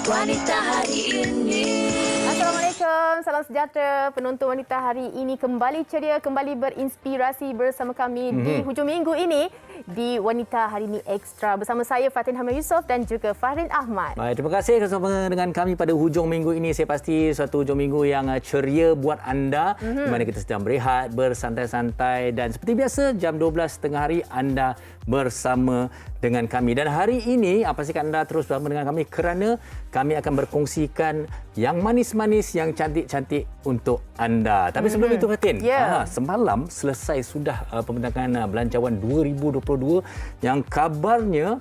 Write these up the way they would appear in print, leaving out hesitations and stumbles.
Wanita hari ini. Assalamualaikum, salam sejahtera penonton Wanita hari ini kembali ceria, kembali berinspirasi bersama kami di hujung minggu ini di Wanita hari ini Extra bersama saya Fatin Hamid Yusof dan juga Fahrin Ahmad. Baik, terima kasih bersama dengan kami pada hujung minggu ini. Saya pasti suatu hujung minggu yang ceria buat anda di mana kita sedang berehat, bersantai-santai dan seperti biasa jam 12.30 hari anda bersama dengan kami. Dan hari ini pastikan anda terus bersama dengan kami kerana kami akan berkongsikan yang manis-manis, yang cantik-cantik untuk anda. Tapi sebelum itu Fatin, semalam selesai sudah pembentangan Belanjawan 2022 yang kabarnya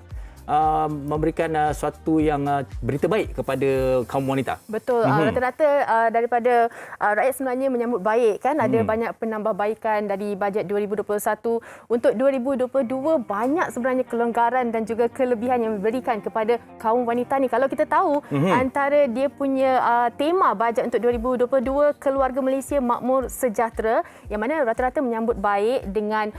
memberikan suatu yang berita baik kepada kaum wanita. Betul. Rata-rata daripada rakyat sebenarnya menyambut baik kan. Ada banyak penambahbaikan dari bajet 2021. Untuk 2022 banyak sebenarnya kelonggaran dan juga kelebihan yang diberikan kepada kaum wanita ni. Kalau kita tahu antara dia punya tema bajet untuk 2022 Keluarga Malaysia Makmur Sejahtera yang mana rata-rata menyambut baik dengan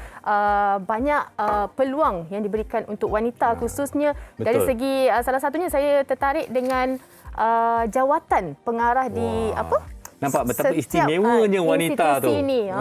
banyak peluang yang diberikan untuk wanita khususnya. Betul. Dari segi salah satunya saya tertarik dengan jawatan pengarah di Nampak betapa istimewanya wanita tu. Ini.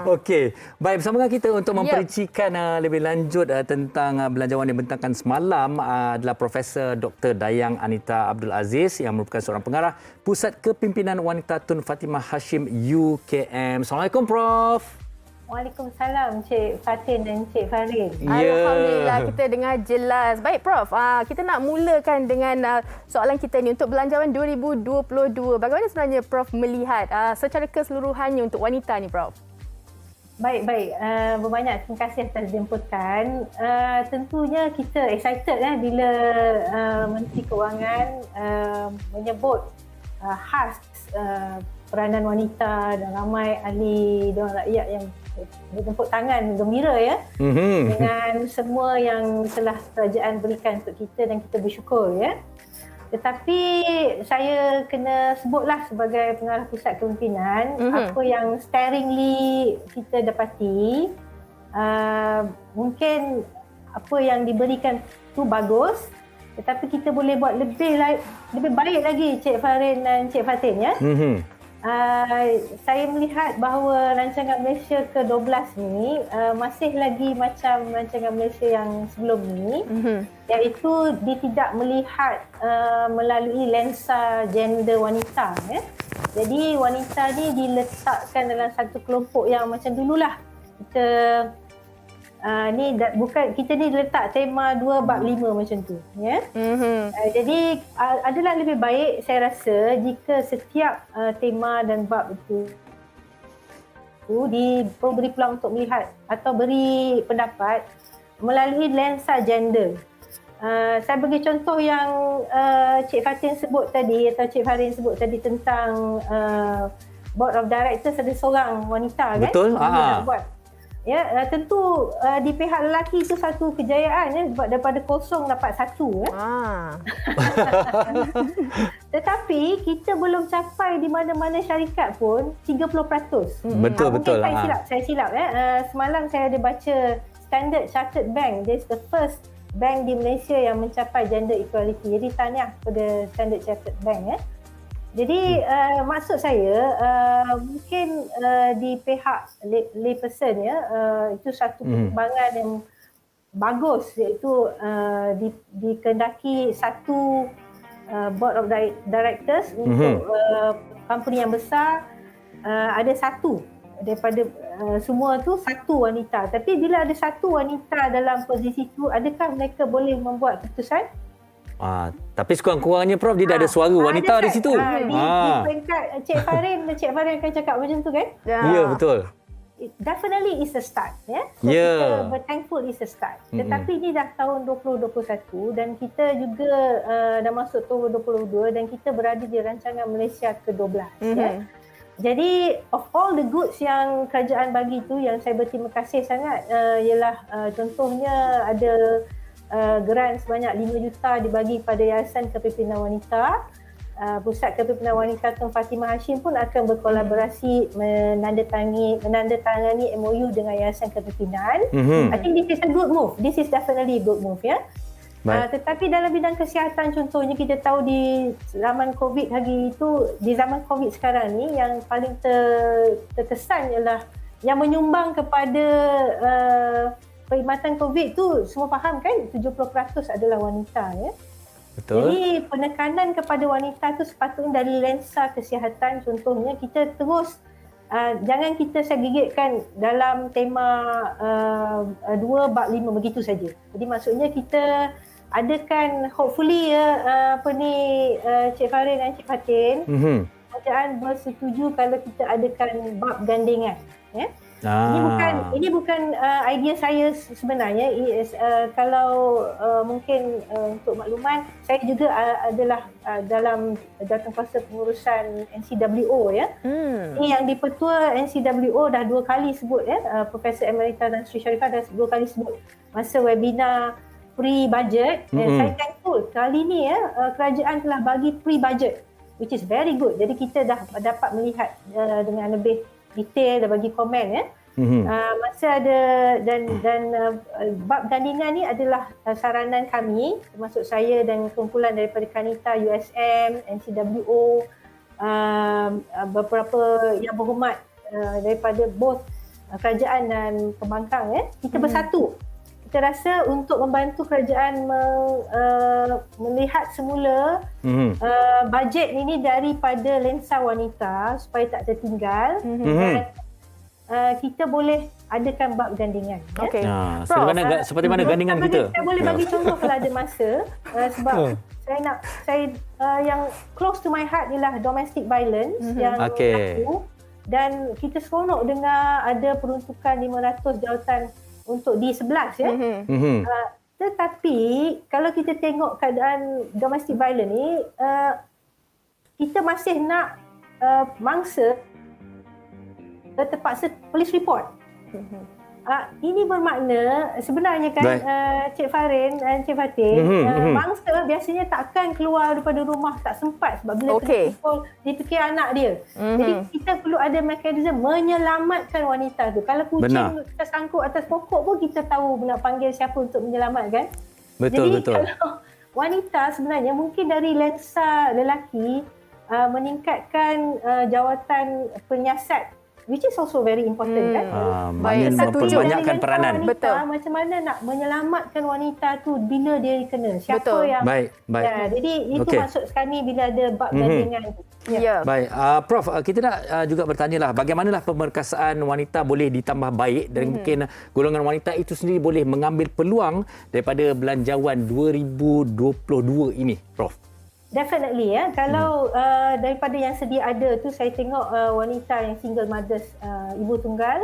Okey. Baik, bersama dengan kita untuk memperincikan lebih lanjut tentang belanjawan yang dibentangkan semalam adalah Profesor Dr. Dayang Anita Abdul Aziz yang merupakan seorang pengarah Pusat Kepimpinan Wanita Tun Fatimah Hashim UKM. Assalamualaikum Prof. Waalaikumsalam Cik Fatin dan Cik Fahrin. Alhamdulillah kita dengar jelas. Baik Prof, kita nak mulakan dengan soalan kita ni untuk Belanjawan 2022. Bagaimana sebenarnya Prof melihat secara keseluruhannya untuk wanita ni Prof? Baik. Berbanyak terima kasih atas jemputan. Tentunya kita excited bila Menteri Kewangan menyebut khas peranan wanita dan ramai ahli dan rakyat yang bertepuk tangan gembira dengan semua yang telah kerajaan berikan untuk kita dan kita bersyukur Tetapi saya kena sebutlah sebagai pengarah pusat kepimpinan apa yang staringly kita dapati mungkin apa yang diberikan tu bagus tetapi kita boleh buat lebih baik lagi Cik Fahrin dan Cik Fatin saya melihat bahawa rancangan Malaysia ke-12 ni masih lagi macam rancangan Malaysia yang sebelum ni iaitu dia tidak melihat melalui lensa gender wanita Jadi wanita ni diletakkan dalam satu kelompok yang macam dululah kita kita ni letak tema 2 bab 5 macam tu jadi adalah lebih baik saya rasa jika setiap tema dan bab itu diberi peluang untuk melihat atau beri pendapat melalui lensa gender. Saya bagi contoh yang Cik Fatin sebut tadi atau Cik Fahrin sebut tadi tentang Board of Directors ada seorang wanita kan? Betul. Tentu di pihak lelaki itu satu kejayaan sebab daripada kosong dapat satu Tetapi kita belum capai di mana-mana syarikat pun 30%. Betul. Saya silap semalam saya ada baca Standard Chartered Bank. This is the first bank di Malaysia yang mencapai gender equality. Jadi tahniah kepada Standard Chartered Bank Jadi maksud saya mungkin di pihak layperson itu satu perkembangan yang bagus iaitu dikendaki satu board of directors untuk company yang besar ada satu daripada semua tu satu wanita. Tapi bila ada satu wanita dalam posisi itu, adakah mereka boleh membuat keputusan? Tapi sekurang-kurangnya Prof dia dah ada suara wanita di situ. Di peringkat Cik Fahrin akan cakap macam tu kan? Ya, betul. Definitely is a start kita berthankful is a start. Tetapi ini dah tahun 2021 dan kita juga dah masuk tahun 2022 dan kita berada di rancangan Malaysia ke-12 Jadi of all the goods yang kerajaan bagi tu yang saya berterima kasih sangat ialah contohnya ada geran sebanyak 5 juta dibagi pada Yayasan Kepimpinan Wanita. Pusat Kepimpinan Wanita Tun Fatimah Hashim pun akan berkolaborasi menandatangani MOU dengan Yayasan Kepimpinan. I think this is a good move. This is definitely a good move Tetapi dalam bidang kesihatan contohnya kita tahu di zaman COVID hari itu, di zaman COVID sekarang ni yang paling terkesan ialah yang menyumbang kepada perkhidmatan COVID tu semua faham kan 70% adalah wanita ya. Betul. Jadi penekanan kepada wanita tu sepatutnya dari lensa kesihatan contohnya kita terus jangan kita segregate dalam tema 2 bab 5 begitu saja. Jadi maksudnya kita adakan hopefully Cik Farin dan Cik Fatin kerajaan bersetuju kalau kita adakan bab gandengan ya. Ini bukan idea saya sebenarnya. Kalau mungkin untuk makluman saya juga adalah dalam jawatankuasa pengurusan NCWO ya. Ini yang dipertua NCWO dah 2 kali sebut ya. Profesor Emerita dan Sri Sharifah dah 2 kali sebut masa webinar pre-budget. Saya thankful kali ni ya kerajaan telah bagi pre-budget which is very good. Jadi kita dah dapat melihat dengan lebih detail dan bagi komen ya. Masa ada dan bab gandingan ni adalah saranan kami termasuk saya dan kumpulan daripada Kanita, USM, NCWO, beberapa yang berhormat daripada both kerajaan dan pembangkang ya. Kita bersatu. Kita rasa untuk membantu kerajaan melihat semula bajet ini daripada lensa wanita supaya tak tertinggal dan kita boleh adakan bab gandingan. Okey. Seperti mana gandingan kita? Saya boleh bagi contoh kalau ada masa sebab saya yang close to my heart ialah domestic violence yang berlaku dan kita seronok dengar ada peruntukan 500 jawatan untuk D11 ya. Tetapi kalau kita tengok keadaan domestic violence ni kita masih nak mangsa terpaksa police report. Ini bermakna sebenarnya kan Cik Farin dan Cik Fatin mangsa biasanya takkan keluar daripada rumah, tak sempat sebab bila terpukul dia fikir anak dia. Jadi kita perlu ada mekanisme menyelamatkan wanita tu. Kalau kucing tersangkut atas pokok pun kita tahu nak panggil siapa untuk menyelamatkan. Jadi kalau wanita sebenarnya mungkin dari lensa lelaki meningkatkan jawatan penyiasat which is also very important kan. Memperbanyakkan peranan. Wanita, macam mana nak menyelamatkan wanita tu bila dia kena. Siapa yang baik. Ya, jadi itu maksud kami bila ada bab gandingan tu. Ya. Baik, Prof, kita nak juga bertanyalah bagaimanakah pemerkasaan wanita boleh ditambah baik dan mungkin golongan wanita itu sendiri boleh mengambil peluang daripada belanjawan 2022 ini, Prof. Definitely ya. Kalau daripada yang sedia ada tu saya tengok wanita yang single mothers, ibu tunggal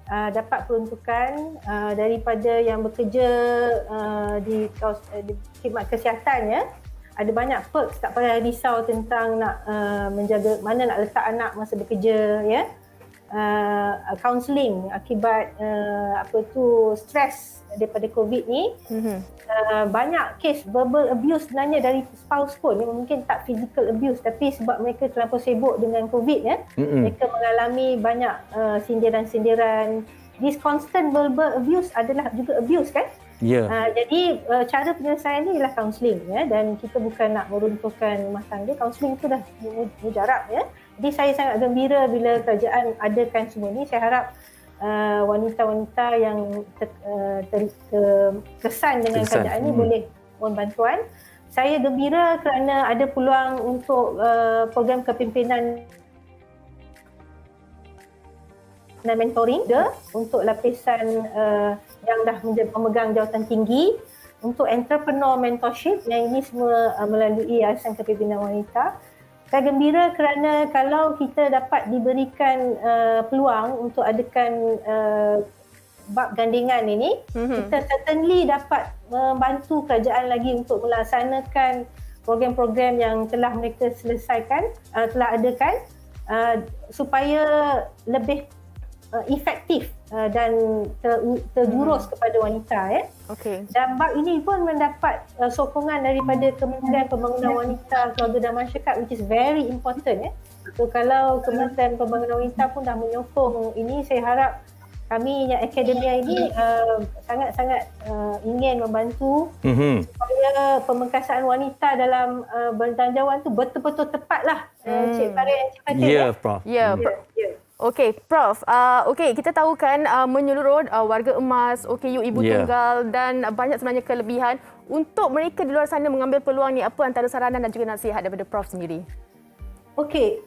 dapat peruntukan daripada yang bekerja di khidmat kesihatan ya. Ada banyak perks, tak payah risau tentang nak menjaga mana nak letak anak masa bekerja ya. Counselling akibat stres daripada COVID ni. Banyak kes verbal abuse sebenarnya dari spouse pun. Mungkin tak physical abuse tapi sebab mereka terlampau sibuk dengan COVID ya. Mereka mengalami banyak sindiran-sindiran. This constant verbal abuse adalah juga abuse kan? Jadi cara penyelesaian ni ialah counselling ya, dan kita bukan nak meruntuhkan rumah tangga. Counselling tu dah mujarab ya. Jadi saya sangat gembira bila kerajaan adakan semua ni. Saya harap wanita-wanita yang terkesan dengan keadaan ini boleh mohon bantuan. Saya gembira kerana ada peluang untuk program kepimpinan dan mentoring untuk lapisan yang dah memegang jawatan tinggi, untuk entrepreneur mentorship yang ini semua melalui Yayasan Kepimpinan Wanita. Saya gembira kerana kalau kita dapat diberikan peluang untuk adakan bab gandingan ini, kita certainly dapat membantu kerajaan lagi untuk melaksanakan program-program yang telah mereka selesaikan, telah adakan supaya lebih efektif dan terjurus kepada wanita ya. Dan bab ini pun mendapat sokongan daripada Kementerian Pembangunan Wanita, Keluarga dan Masyarakat which is very important ya. So kalau Kementerian Pembangunan Wanita pun dah menyokong ini, saya harap kami yang akademia ini sangat-sangat ingin membantu supaya pemengkasaan wanita dalam belanjawan tu betul-betul tepatlah. Cik Farid dan Cik Fatin. Ya, Prof. Ya, Okey, Prof. Okey, kita tahu kan menyeluruh warga emas, OKU ibu tunggal dan banyak sebenarnya kelebihan. Untuk mereka di luar sana mengambil peluang ni, apa antara saranan dan juga nasihat daripada Prof sendiri? Okey,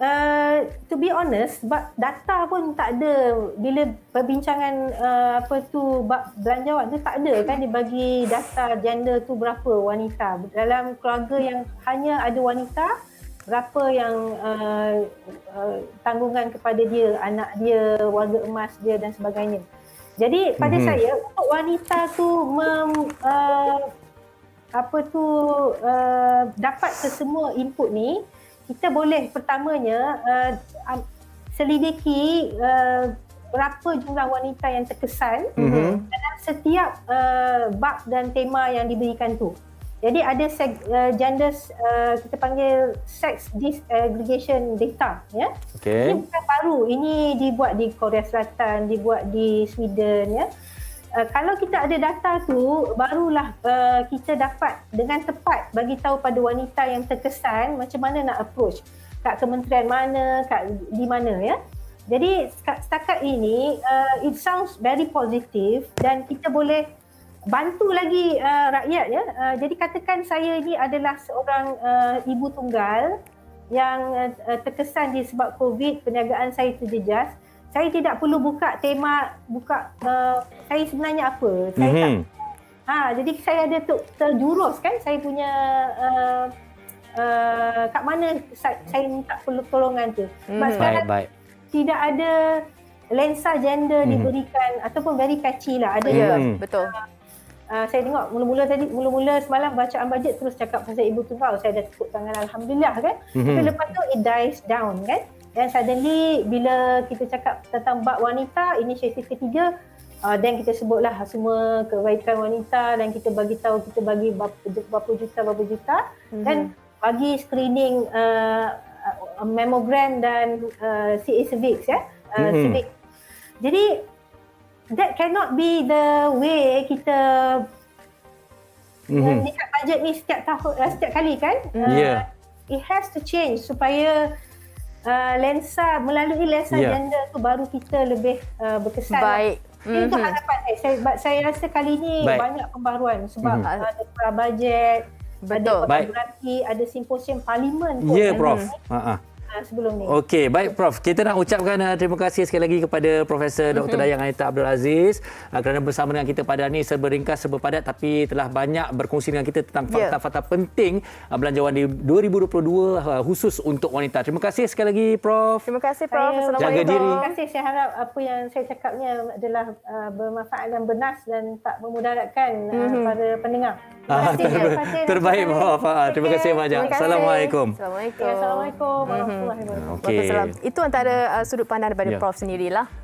to be honest, sebab data pun tak ada bila perbincangan bab belanjawan tu tak ada kan dibagi data gender tu berapa wanita. Dalam keluarga yang hanya ada wanita, berapa yang tanggungan kepada dia, anak dia, warga emas dia dan sebagainya. Jadi pada saya untuk wanita tu dapat kesemua input ni, kita boleh pertamanya selidiki berapa jumlah wanita yang terkesan dalam setiap bab dan tema yang diberikan tu. Jadi ada gender kita panggil sex disaggregation data, ya. Okey. Ini bukan baru, ini dibuat di Korea Selatan, dibuat di Sweden, ya. Kalau kita ada data tu, barulah kita dapat dengan tepat bagi tahu pada wanita yang terkesan macam mana nak approach kat kementerian mana, di mana, ya. Jadi setakat ini it sounds very positive dan kita boleh bantu lagi rakyat, ya. Jadi katakan saya ini adalah seorang ibu tunggal yang terkesan disebab COVID, perniagaan saya terjejas. Saya tidak perlu buka tema, saya sebenarnya apa. Saya jadi saya ada terjurus kan, saya punya kat mana saya minta pertolongan tu. Sebab sekarang tidak ada lensa gender diberikan ataupun very patchy lah. Ada betul. Saya tengok mula-mula semalam bacaan bajet terus cakap pasal ibu tunggal, saya dah tepuk tangan Alhamdulillah kan. Tapi lepas tu it dies down kan. Dan suddenly bila kita cakap tentang bab wanita, inisiatif ketiga, dan kita sebutlah semua kebaikan wanita dan kita bagi tahu kita bagi berapa juta dan bagi screening mammogram dan CA cervix, ya. Cervix. Jadi that cannot be the way kita lihat bajet ni setiap kali kan. It has to change supaya melalui lensa gender tu baru kita lebih berkesan. Baik. Itu harapan saya rasa kali ni banyak pembaharuan sebab ada pra-bajet, ada berarti ada simposium parlimen pun. Ya, Prof. Sebelum ni. Okey, baik Prof. Kita nak ucapkan terima kasih sekali lagi kepada Profesor Dr. Dayang Anita Abdul Aziz kerana bersama dengan kita pada hari ini serba ringkas, serba padat tapi telah banyak berkongsi dengan kita tentang fakta-fakta penting belanjawan di 2022 khusus untuk wanita. Terima kasih sekali lagi Prof. Terima kasih Prof. Assalamualaikum. Jaga diri. Terima kasih. Saya harap apa yang saya cakapnya adalah bermanfaat dan bernas dan tak memudaratkan pada pendengar. Terbaik Prof. Terima kasih banyak. Assalamualaikum. Assalamualaikum. Assalamualaikum warahmatullahi wabarakatuh. Okey. Itu antara sudut pandang daripada Prof sendirilah.